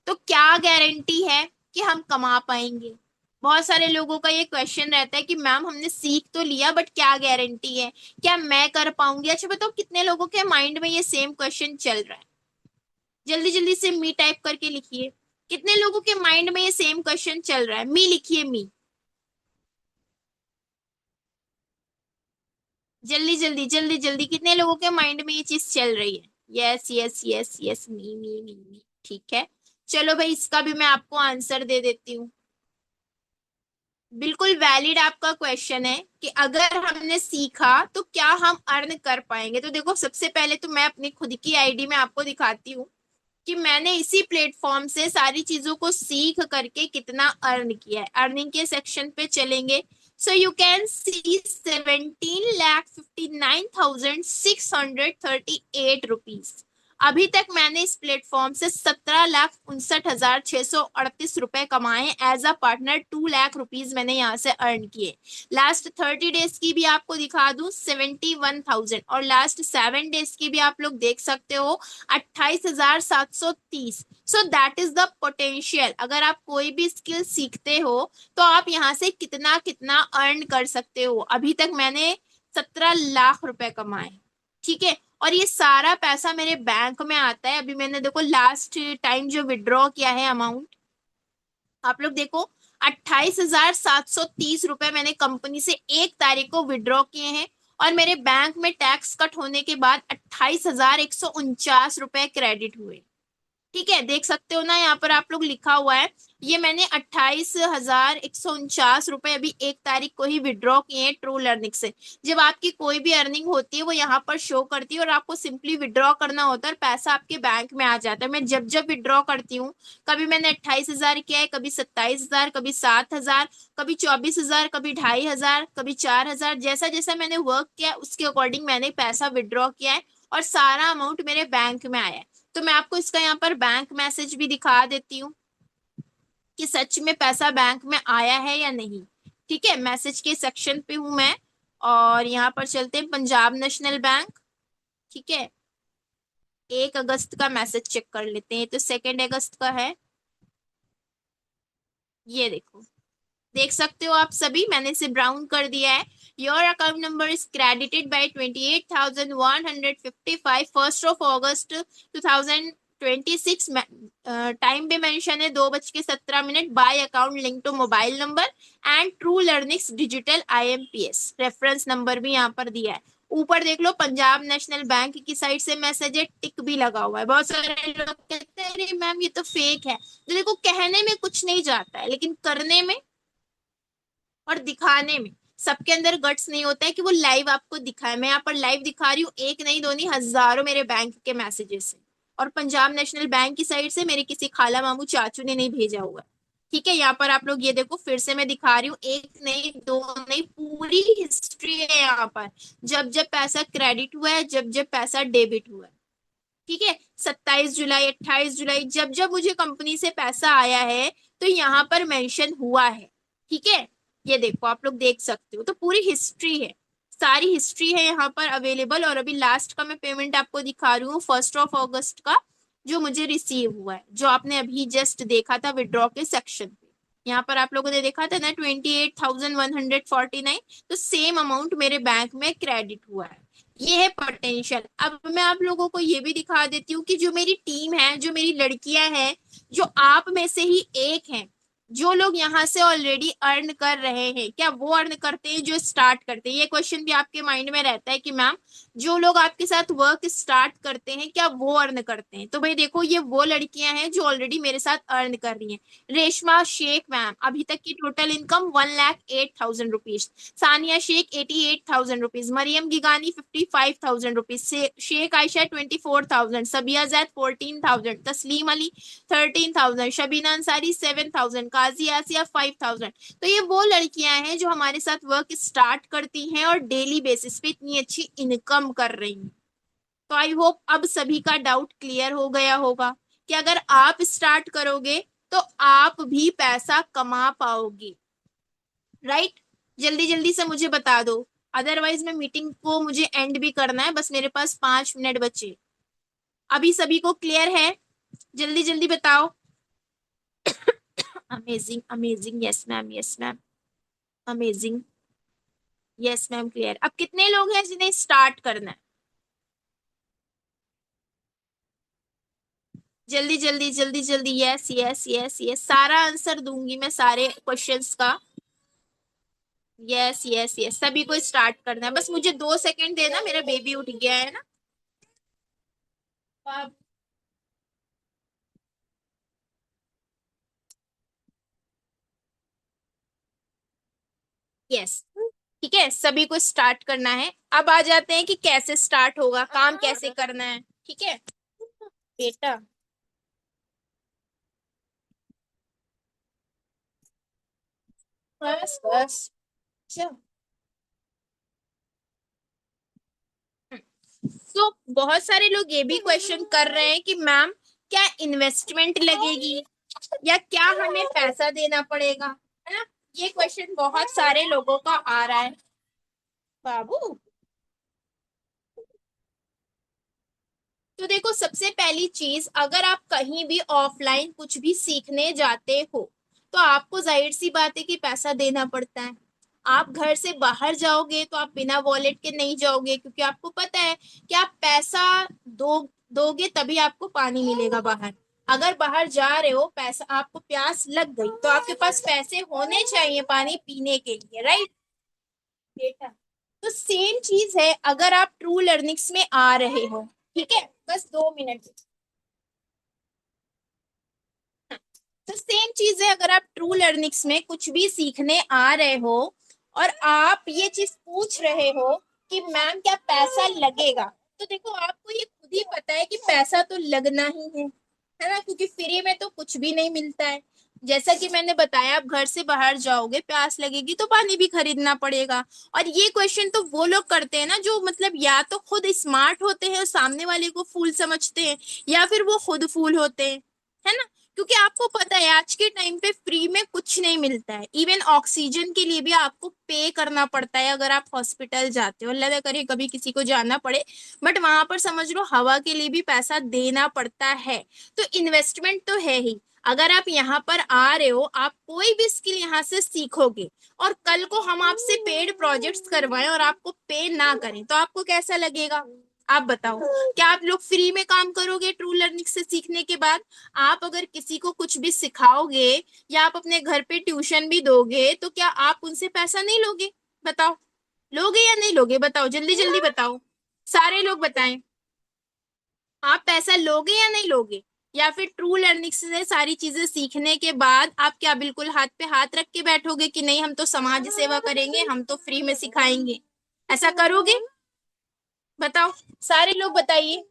तो क्या गारंटी है कि हम कमा पाएंगे। बहुत सारे लोगों का ये क्वेश्चन रहता है कि मैम हमने सीख तो लिया बट क्या गारंटी है, क्या मैं कर पाऊंगी। अच्छा बताओ, कितने लोगों के माइंड में ये सेम क्वेश्चन चल रहा है, जल्दी जल्दी से मी टाइप करके लिखिए। कितने लोगों के माइंड में ये सेम क्वेश्चन चल रहा है, मी लिखिए, मी। जल्दी जल्दी जल्दी जल्दी, कितने लोगों के माइंड में ये चीज चल रही है। यस यस यस यस, मी। ठीक है, चलो भाई, इसका भी मैं आपको आंसर दे देती हूँ। बिल्कुल वैलिड आपका क्वेश्चन है कि अगर हमने सीखा तो क्या हम अर्न कर पाएंगे। तो देखो, सबसे पहले तो मैं अपनी खुद की आईडी में आपको दिखाती हूँ कि मैंने इसी प्लेटफॉर्म से सारी चीजों को सीख करके कितना अर्न किया है। अर्निंग के सेक्शन पे चलेंगे, so you can see 17,59,638 rupees अभी तक मैंने इस प्लेटफॉर्म से 17,69,638 रुपए कमाए as a partner. 2 lakh rupees मैंने यहाँ से अर्न किए। लास्ट 30 डेज की भी आपको दिखा दूं, 71,000। और लास्ट 7 डेज की भी आप लोग देख सकते हो, 28,730। So that is the potential. अगर आप कोई भी स्किल सीखते हो तो आप यहाँ से कितना कितना अर्न कर सकते हो। अभी तक मैंने 17 लाख रुपए कमाए, ठीक है। और ये सारा पैसा मेरे बैंक में आता है। अभी मैंने देखो लास्ट टाइम जो विड्रॉ किया है अमाउंट, आप लोग देखो, 28,730 रुपए मैंने कंपनी से 1 तारीख को विड्रॉ किए हैं। और मेरे बैंक में टैक्स कट होने के बाद 28,149 रुपए क्रेडिट हुए। ठीक है, देख सकते हो ना, यहाँ पर आप लोग लिखा हुआ है। ये मैंने 28,149 रुपए अभी 1 तारीख को ही विड्रॉ किए हैं ट्रू लर्निंग से। जब आपकी कोई भी अर्निंग होती है वो यहाँ पर शो करती है और आपको सिंपली विड्रॉ करना होता है और पैसा आपके बैंक में आ जाता है। मैं जब जब विड्रॉ करती हूँ, कभी मैंने 28,000 किया है, कभी 27,000, कभी 7,000, कभी 24,000, कभी 2,500, कभी 4,000। जैसा जैसा मैंने वर्क किया उसके अकॉर्डिंग मैंने पैसा विड्रॉ किया है और सारा अमाउंट मेरे बैंक में आया है। तो मैं आपको इसका यहाँ पर बैंक मैसेज भी दिखा देती हूँ कि सच में पैसा बैंक में आया है या नहीं। ठीक है, मैसेज के सेक्शन पे हूं मैं। और यहाँ पर चलते हैं पंजाब नेशनल बैंक। ठीक है, 1 अगस्त का मैसेज चेक कर लेते हैं, तो 2 अगस्त का है। ये देखो, देख सकते हो आप सभी, मैंने इसे ब्राउन कर दिया है। Your account number is credited by 28,155 1 August 2026। Time पे मेंशन है 2:17 by account link to mobile number and True Learnings digital IMPS। Reference number भी यहाँ पर दिया है। ऊपर देख लो, पंजाब नेशनल बैंक की साइड से मैसेज है, टिक भी लगा हुआ है। बहुत सारे लोग कहते हैं अरे मैम ये तो फेक है। तो देखो, कहने में कुछ नहीं जाता है, लेकिन करने में और दिखाने में सबके अंदर गट्स नहीं होता है कि वो लाइव आपको दिखाए। मैं यहाँ पर लाइव दिखा रही हूँ, एक नहीं दो नहीं, हजारों मेरे बैंक के मैसेजेस हैं। और पंजाब नेशनल बैंक की साइड से मेरे किसी खाला मामू चाचू ने नहीं भेजा हुआ है। ठीक है, यहाँ पर आप लोग ये देखो, फिर से मैं दिखा रही हूँ, एक नहीं दो नहीं, पूरी हिस्ट्री है यहाँ पर। जब जब पैसा क्रेडिट हुआ है, जब जब पैसा डेबिट हुआ है। ठीक है, 27 जुलाई, 28 जुलाई, जब जब मुझे कंपनी से पैसा आया है तो यहाँ पर मेंशन हुआ है। ठीक है, ये देखो, आप लोग देख सकते हो, तो पूरी हिस्ट्री है, सारी हिस्ट्री है यहाँ पर अवेलेबल। और अभी लास्ट का मैं पेमेंट आपको दिखा रही हूँ, 1 August का, जो मुझे रिसीव हुआ है, जो आपने अभी जस्ट देखा था विड्रॉ के सेक्शन पे। यहाँ पर आप लोगों ने देखा था ना, 28,149। तो सेम अमाउंट मेरे बैंक में क्रेडिट हुआ है। ये है पोटेंशियल। अब मैं आप लोगों को ये भी दिखा देती हूँ कि जो मेरी टीम है, जो मेरी लड़कियां हैं, जो आप में से ही एक हैं, जो लोग यहाँ से ऑलरेडी अर्न कर रहे हैं, क्या वो अर्न करते हैं जो स्टार्ट करते हैं? ये क्वेश्चन भी आपके माइंड में रहता है कि मैम, जो लोग आपके साथ वर्क स्टार्ट करते हैं क्या वो अर्न करते हैं? तो भाई देखो, ये वो लड़कियां हैं जो ऑलरेडी मेरे साथ अर्न कर रही हैं। रेशमा शेख मैम, अभी तक की total income 1,08,000 rupees. Sania Shaikh 88,000 rupees. Mariam Gigani 55,000 rupees. Shaikh Ayesha 24,000। Sabiya Zaid 14,000। Tasleem Ali 13,000। Shabina Ansari 7,000। काजी आसिया 5,000। तो ये वो लड़कियां हैं जो हमारे साथ वर्क स्टार्ट करती हैं और डेली बेसिस पे इतनी अच्छी इनकम कर रही हैं। तो आई होप अब सभी का डाउट क्लियर हो गया होगा कि अगर आप स्टार्ट करोगे तो आप भी पैसा कमा पाओगे। राइट? जल्दी जल्दी से मुझे बता दो, अदरवाइज मैं मीटिंग को मुझे एंड भी करना है, बस मेरे पास 5 मिनट बचे। अभी सभी को क्लियर है? जल्दी जल्दी बताओ। Amazing amazing, yes ma'am, yes ma'am, amazing, yes ma'am, clear. अब कितने लोग हैं जिन्हें स्टार्ट करना है? जल्दी जल्दी जल्दी जल्दी, यस यस यस यस, सारा आंसर दूंगी मैं सारे क्वेश्चंस का। यस यस यस, सभी को स्टार्ट करना है, बस मुझे 2 सेकंड देना, मेरा बेबी उठ गया है ना। यस, ठीक है, सभी को स्टार्ट करना है। अब आ जाते हैं कि कैसे स्टार्ट होगा, काम कैसे करना है। ठीक है बेटा, बस बस। तो बहुत सारे लोग ये भी क्वेश्चन कर रहे हैं कि मैम क्या इन्वेस्टमेंट लगेगी या क्या हमें पैसा देना पड़ेगा, है ना। ये क्वेश्चन बहुत सारे लोगों का आ रहा है बाबू। तो देखो, सबसे पहली चीज, अगर आप कहीं भी ऑफलाइन कुछ भी सीखने जाते हो तो आपको जाहिर सी बात है कि पैसा देना पड़ता है। आप घर से बाहर जाओगे तो आप बिना वॉलेट के नहीं जाओगे, क्योंकि आपको पता है कि आप पैसा दोगे तभी आपको पानी मिलेगा बाहर। अगर बाहर जा रहे हो, पैसा, आपको प्यास लग गई तो आपके पास पैसे होने चाहिए पानी पीने के लिए, राइट बेटा। तो सेम चीज है अगर आप ट्रू लर्निंग्स में आ रहे हो। ठीक है, बस 2 मिनट। तो सेम चीज है अगर आप ट्रू लर्निंग्स में कुछ भी सीखने आ रहे हो और आप ये चीज पूछ रहे हो कि मैम क्या पैसा लगेगा, तो देखो आपको ये खुद ही पता है कि पैसा तो लगना ही है ना, क्योंकि फ्री में तो कुछ भी नहीं मिलता है। जैसा कि मैंने बताया, आप घर से बाहर जाओगे, प्यास लगेगी तो पानी भी खरीदना पड़ेगा। और ये क्वेश्चन तो वो लोग करते हैं ना जो मतलब या तो खुद स्मार्ट होते हैं और सामने वाले को फूल समझते हैं, या फिर वो खुद फूल होते हैं, है ना। क्योंकि आपको पता है आज के टाइम पे फ्री में कुछ नहीं मिलता है। इवन ऑक्सीजन के लिए भी आपको पे करना पड़ता है अगर आप हॉस्पिटल जाते हो, अल्लाह ना करे कभी किसी को जाना पड़े, बट वहां पर समझ लो हवा के लिए भी पैसा देना पड़ता है। तो इन्वेस्टमेंट तो है ही। अगर आप यहाँ पर आ रहे हो, आप कोई भी स्किल यहाँ से सीखोगे और कल को हम आपसे पेड प्रोजेक्ट्स करवाएं और आपको पे ना करें तो आपको कैसा लगेगा। आप बताओ, क्या आप लोग फ्री में काम करोगे ट्रू लर्निंग से सीखने के बाद। आप अगर किसी को कुछ भी सिखाओगे या आप अपने घर पे ट्यूशन भी दोगे तो क्या आप उनसे पैसा नहीं लोगे। बताओ, लोगे या नहीं लोगे, बताओ जल्दी जल्दी बताओ। सारे लोग बताएं, आप पैसा लोगे या नहीं लोगे। या फिर ट्रू लर्निंग से सारी चीजें सीखने के बाद आप क्या बिल्कुल हाथ पे हाथ रख के बैठोगे कि नहीं हम तो समाज सेवा करेंगे, हम तो फ्री में सिखाएंगे, ऐसा करोगे। बताओ, सारे लोग बताइए।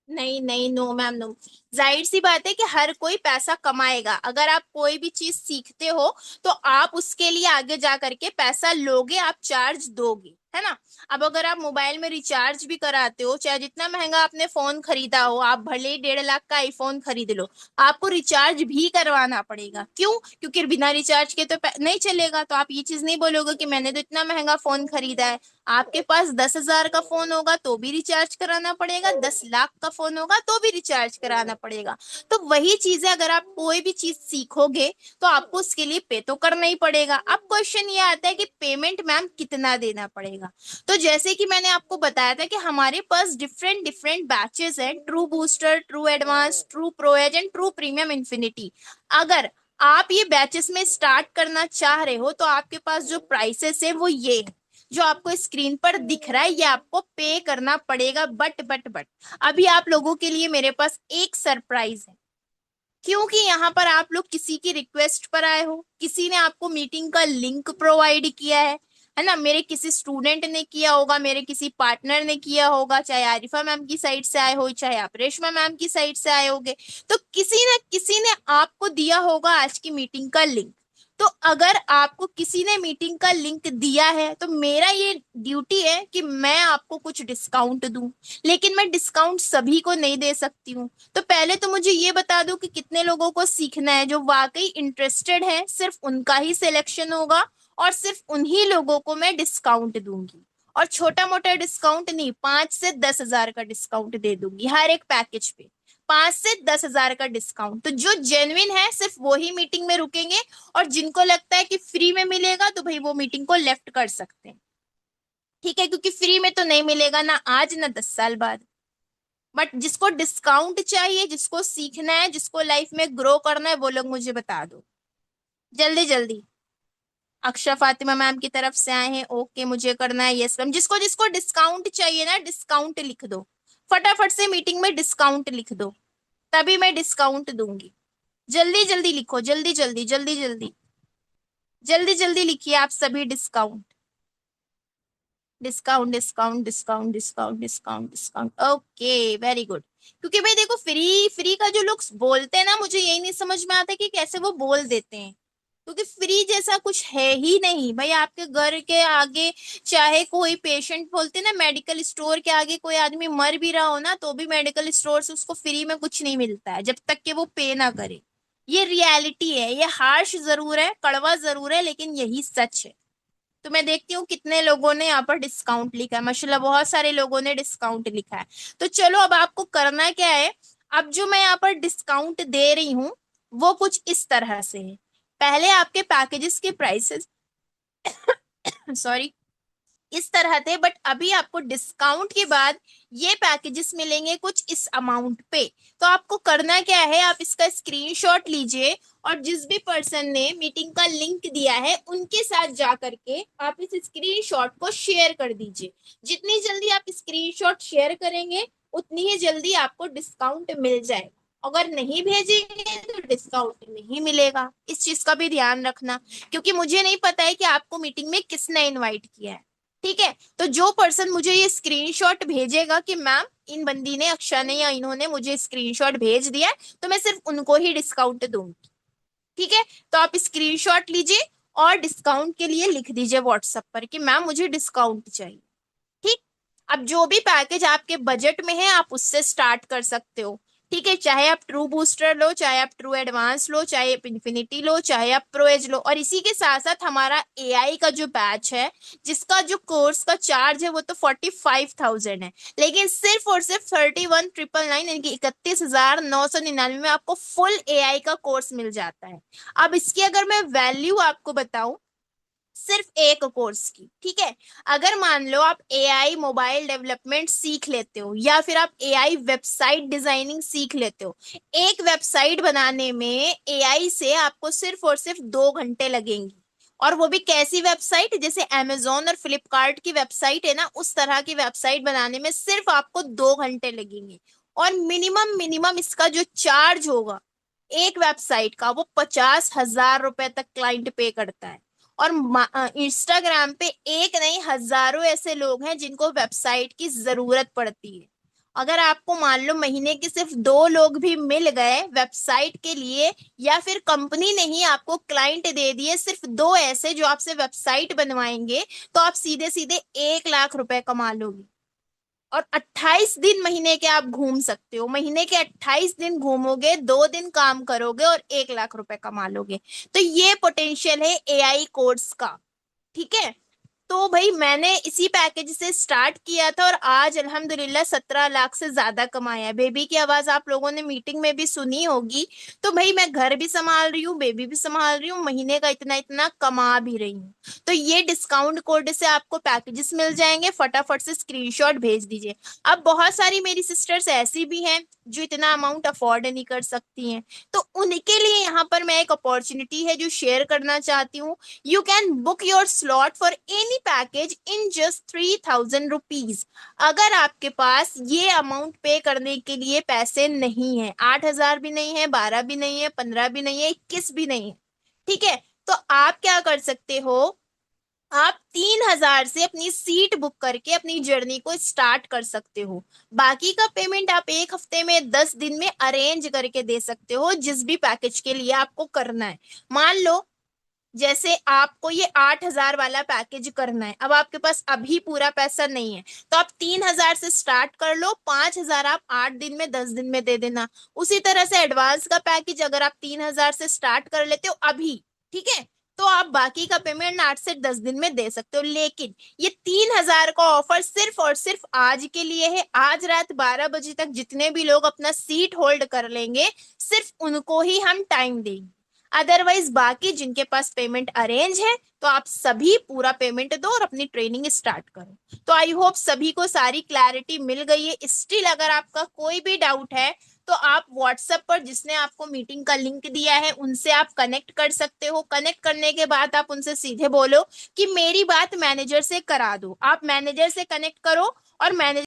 नहीं नहीं, नो मैम नो। जाहिर सी बात है कि हर कोई पैसा कमाएगा। अगर आप कोई भी चीज सीखते हो तो आप उसके लिए आगे जा करके पैसा लोगे, आप चार्ज दोगे, है ना। अब अगर आप मोबाइल में रिचार्ज भी कराते हो, चाहे जितना महंगा आपने फोन खरीदा हो, आप भले ही 1.5 लाख का आईफोन खरीद लो, आपको रिचार्ज भी करवाना पड़ेगा। क्यों? क्योंकि बिना रिचार्ज के तो नहीं चलेगा। तो आप ये चीज नहीं बोलोगे कि मैंने तो इतना महंगा फोन खरीदा है। आपके पास 10,000 का फोन होगा तो भी रिचार्ज कराना पड़ेगा, 10 लाख का फोन होगा तो भी रिचार्ज कराना पड़ेगा। तो वही चीज है, अगर आप कोई भी चीज सीखोगे तो आपको उसके लिए पे तो करना ही पड़ेगा। अब क्वेश्चन ये आता है कि पेमेंट मैम कितना देना पड़ेगा। तो जैसे कि मैंने आपको बताया था कि हमारे पास डिफरेंट डिफरेंट बैचेस हैं, True Booster, True Advance, True Pro Edge and True Premium Infinity. अगर आप ये बैचेस में स्टार्ट करना चाह रहे हो तो आपके पास जो प्राइसेस है वो ये है, जो आपको स्क्रीन पर दिख रहा है, ये आपको पे करना पड़ेगा। बट अभी आप लोगों के लिए मेरे पास एक सरप्राइज है, क्योंकि यहाँ पर आप लोग किसी की रिक्वेस्ट पर आए हो, किसी ने आपको मीटिंग का लिंक प्रोवाइड किया है ना। मेरे किसी स्टूडेंट ने किया होगा, मेरे किसी पार्टनर ने किया होगा, चाहे आरिफा मैम की साइड से आए हो, चाहे आप रेशमा मैम की साइड से आए होगे। तो किसी न किसी ने आपको दिया होगा आज की मीटिंग का लिंक। तो अगर आपको किसी ने मीटिंग का लिंक दिया है तो मेरा ये ड्यूटी है कि मैं आपको कुछ डिस्काउंट दूं। लेकिन मैं डिस्काउंट सभी को नहीं दे सकती हूँ। तो पहले तो मुझे ये बता दो कि कितने लोगों को सीखना है। जो वाकई इंटरेस्टेड है सिर्फ उनका ही सिलेक्शन होगा और सिर्फ उन्हीं लोगों को मैं डिस्काउंट दूंगी। और छोटा मोटा डिस्काउंट नहीं, 5 से 10 हजार का डिस्काउंट दे दूंगी हर एक पैकेज पे। 5 से 10 हजार का डिस्काउंट। तो जो जेन्युइन है सिर्फ वो ही मीटिंग में रुकेंगे, और जिनको लगता है कि फ्री में मिलेगा तो भाई वो मीटिंग को लेफ्ट कर सकते हैं। ठीक है, क्योंकि फ्री में तो नहीं मिलेगा ना आज ना 10 साल बाद। बट जिसको डिस्काउंट चाहिए, जिसको सीखना है, जिसको लाइफ में ग्रो करना है, वो लोग मुझे बता दो जल्दी जल्दी। अक्षरा फातिमा मैम की तरफ से आए हैं, ओके मुझे करना है यस मैम। जिसको जिसको डिस्काउंट चाहिए ना, डिस्काउंट लिख दो। फटाफट से मीटिंग में डिस्काउंट लिख दो, तभी मैं डिस्काउंट दूंगी। जल्दी जल्दी लिखो, जल्दी जल्दी जल्दी जल्दी जल्दी जल्दी लिखिए आप सभी। Discount discount discount discount discount discount discount, okay very good. क्योंकि भाई देखो, फ्री फ्री का जो लोग बोलते हैं ना, मुझे यही नहीं समझ में आता कि कैसे वो बोल देते हैं। क्योंकि फ्री जैसा कुछ है ही नहीं भाई। आपके घर के आगे चाहे कोई पेशेंट, बोलते हैं ना, मेडिकल स्टोर के आगे कोई आदमी मर भी रहा हो ना, तो भी मेडिकल स्टोर से उसको फ्री में कुछ नहीं मिलता है जब तक कि वो पे ना करे। ये रियलिटी है। ये हार्श जरूर है, कड़वा जरूर है, लेकिन यही सच है। तो मैं देखती हूँ कितने लोगों ने यहाँ पर डिस्काउंट लिखा है, माशाल्लाह बहुत सारे लोगों ने डिस्काउंट लिखा है। तो चलो, अब आपको करना क्या है। अब जो मैं यहाँ पर डिस्काउंट दे रही हूँ वो कुछ इस तरह से है। पहले आपके पैकेजेस के प्राइसेस सॉरी इस तरह थे, बट अभी आपको डिस्काउंट के बाद ये पैकेजेस मिलेंगे कुछ इस अमाउंट पे। तो आपको करना क्या है, आप इसका स्क्रीनशॉट लीजिए और जिस भी पर्सन ने मीटिंग का लिंक दिया है उनके साथ जा करके आप इस स्क्रीनशॉट को शेयर कर दीजिए। जितनी जल्दी आप स्क्रीनशॉट शेयर करेंगे उतनी ही जल्दी आपको डिस्काउंट मिल जाएगा। अगर नहीं भेजेंगे तो डिस्काउंट नहीं मिलेगा। इस चीज का भी ध्यान रखना, क्योंकि मुझे नहीं पता है कि आपको मीटिंग में किसने इनवाइट किया है। ठीक है। तो जो पर्सन मुझे ये स्क्रीनशॉट भेजेगा कि मैम इन बंदी ने, अक्षा ने या इन्होंने मुझे स्क्रीनशॉट भेज दिया है, तो मैं सिर्फ उनको ही डिस्काउंट दूंगी। ठीक है। तो आप स्क्रीनशॉट लीजिए और डिस्काउंट के लिए लिख दीजिए व्हाट्सएप पर कि मैम मुझे डिस्काउंट चाहिए। ठीक। अब जो भी पैकेज आपके बजट में है आप उससे स्टार्ट कर सकते हो। ठीक है। चाहे आप ट्रू बूस्टर लो, चाहे आप ट्रू एडवांस लो, चाहे आप इन्फिनिटी लो, चाहे आप प्रो एज लो। और इसी के साथ साथ हमारा एआई का जो बैच है, जिसका जो कोर्स का चार्ज है वो तो 45,000 है, लेकिन सिर्फ और सिर्फ 31,999 यानी कि 31,999 में आपको फुल एआई का कोर्स मिल जाता है। अब इसकी अगर मैं वैल्यू आपको बताऊं, सिर्फ एक कोर्स की, ठीक है। अगर मान लो आप एआई मोबाइल डेवलपमेंट सीख लेते हो या फिर आप एआई वेबसाइट डिजाइनिंग सीख लेते हो, एक वेबसाइट बनाने में एआई से आपको सिर्फ और सिर्फ 2 घंटे लगेंगे। और वो भी कैसी वेबसाइट, जैसे अमेजोन और फ्लिपकार्ट की वेबसाइट है ना, उस तरह की वेबसाइट बनाने में सिर्फ आपको 2 घंटे लगेंगे। और मिनिमम मिनिमम इसका जो चार्ज होगा एक वेबसाइट का, वो 50,000 रुपए तक क्लाइंट पे करता है। और इंस्टाग्राम पे एक नहीं, हजारों ऐसे लोग हैं जिनको वेबसाइट की जरूरत पड़ती है। अगर आपको मान लो महीने के सिर्फ 2 लोग भी मिल गए वेबसाइट के लिए, या फिर कंपनी ने ही आपको क्लाइंट दे दिए सिर्फ 2 ऐसे जो आपसे वेबसाइट बनवाएंगे, तो आप सीधे सीधे 1 लाख रुपए कमा लोगे। और 28 दिन महीने के आप घूम सकते हो। महीने के 28 दिन घूमोगे, 2 दिन काम करोगे और 1 लाख रुपए कमा लोगे। तो ये पोटेंशियल है एआई कोर्स का। ठीक है। तो भाई मैंने इसी पैकेज से स्टार्ट किया था और आज अल्हम्दुलिल्लाह 17 लाख से ज्यादा कमाया है। बेबी की आवाज आप लोगों ने मीटिंग में भी सुनी होगी। तो भाई मैं घर भी संभाल रही हूँ, बेबी भी संभाल रही हूँ, महीने का इतना इतना कमा भी रही हूँ। तो ये डिस्काउंट कोड से आपको पैकेजेस मिल जाएंगे, फटाफट से स्क्रीनशॉट भेज दीजिए। अब बहुत सारी मेरी सिस्टर्स ऐसी भी हैं जो इतना अमाउंट अफोर्ड नहीं कर सकती हैं, तो उनके लिए यहाँ पर मैं एक अपॉर्चुनिटी है जो शेयर करना चाहती हूँ। You can book your slot for any package in just 3,000 rupees। अगर आपके पास ये अमाउंट पे करने के लिए पैसे नहीं है, 8,000 भी नहीं है, 12 भी नहीं है, 15 भी नहीं है, 21 भी नहीं है, ठीक है, तो आप क्या कर सकते हो, आप 3,000 से अपनी सीट बुक करके अपनी जर्नी को स्टार्ट कर सकते हो। बाकी का पेमेंट आप 1 हफ्ते में, 10 दिन में अरेंज करके दे सकते हो, जिस भी पैकेज के लिए आपको करना है। मान लो जैसे आपको ये 8,000 वाला पैकेज करना है, अब आपके पास अभी पूरा पैसा नहीं है, तो आप 3,000 से स्टार्ट कर लो, 5,000 आप 8 दिन में, 10 दिन में दे देना। उसी तरह से एडवांस का पैकेज अगर आप 3,000 से स्टार्ट कर लेते हो अभी, ठीक है, तो आप बाकी का पेमेंट 8 से 10 दिन में दे सकते हो। लेकिन ये 3,000 का ऑफर सिर्फ और सिर्फ आज के लिए है। आज रात 12 बजे तक जितने भी लोग अपना सीट होल्ड कर लेंगे, सिर्फ उनको ही हम टाइम देंगे। अदरवाइज बाकी जिनके पास पेमेंट अरेंज है, तो आप सभी पूरा पेमेंट दो और अपनी ट्रेनिंग स्टार्ट करो। तो आई होप सभी को सारी क्लैरिटी मिल गई है। स्टिल अगर आपका कोई भी डाउट है तो आप व्हाट्सएप पर, जिसने आपको मीटिंग का लिंक दिया है, उनसे आप कनेक्ट कर सकते हो। कनेक्ट करने के बाद आप उनसे सीधे बोलो कि मेरी बात मैनेजर से करा दो। आप मैनेजर से कनेक्ट करो और मैनेजर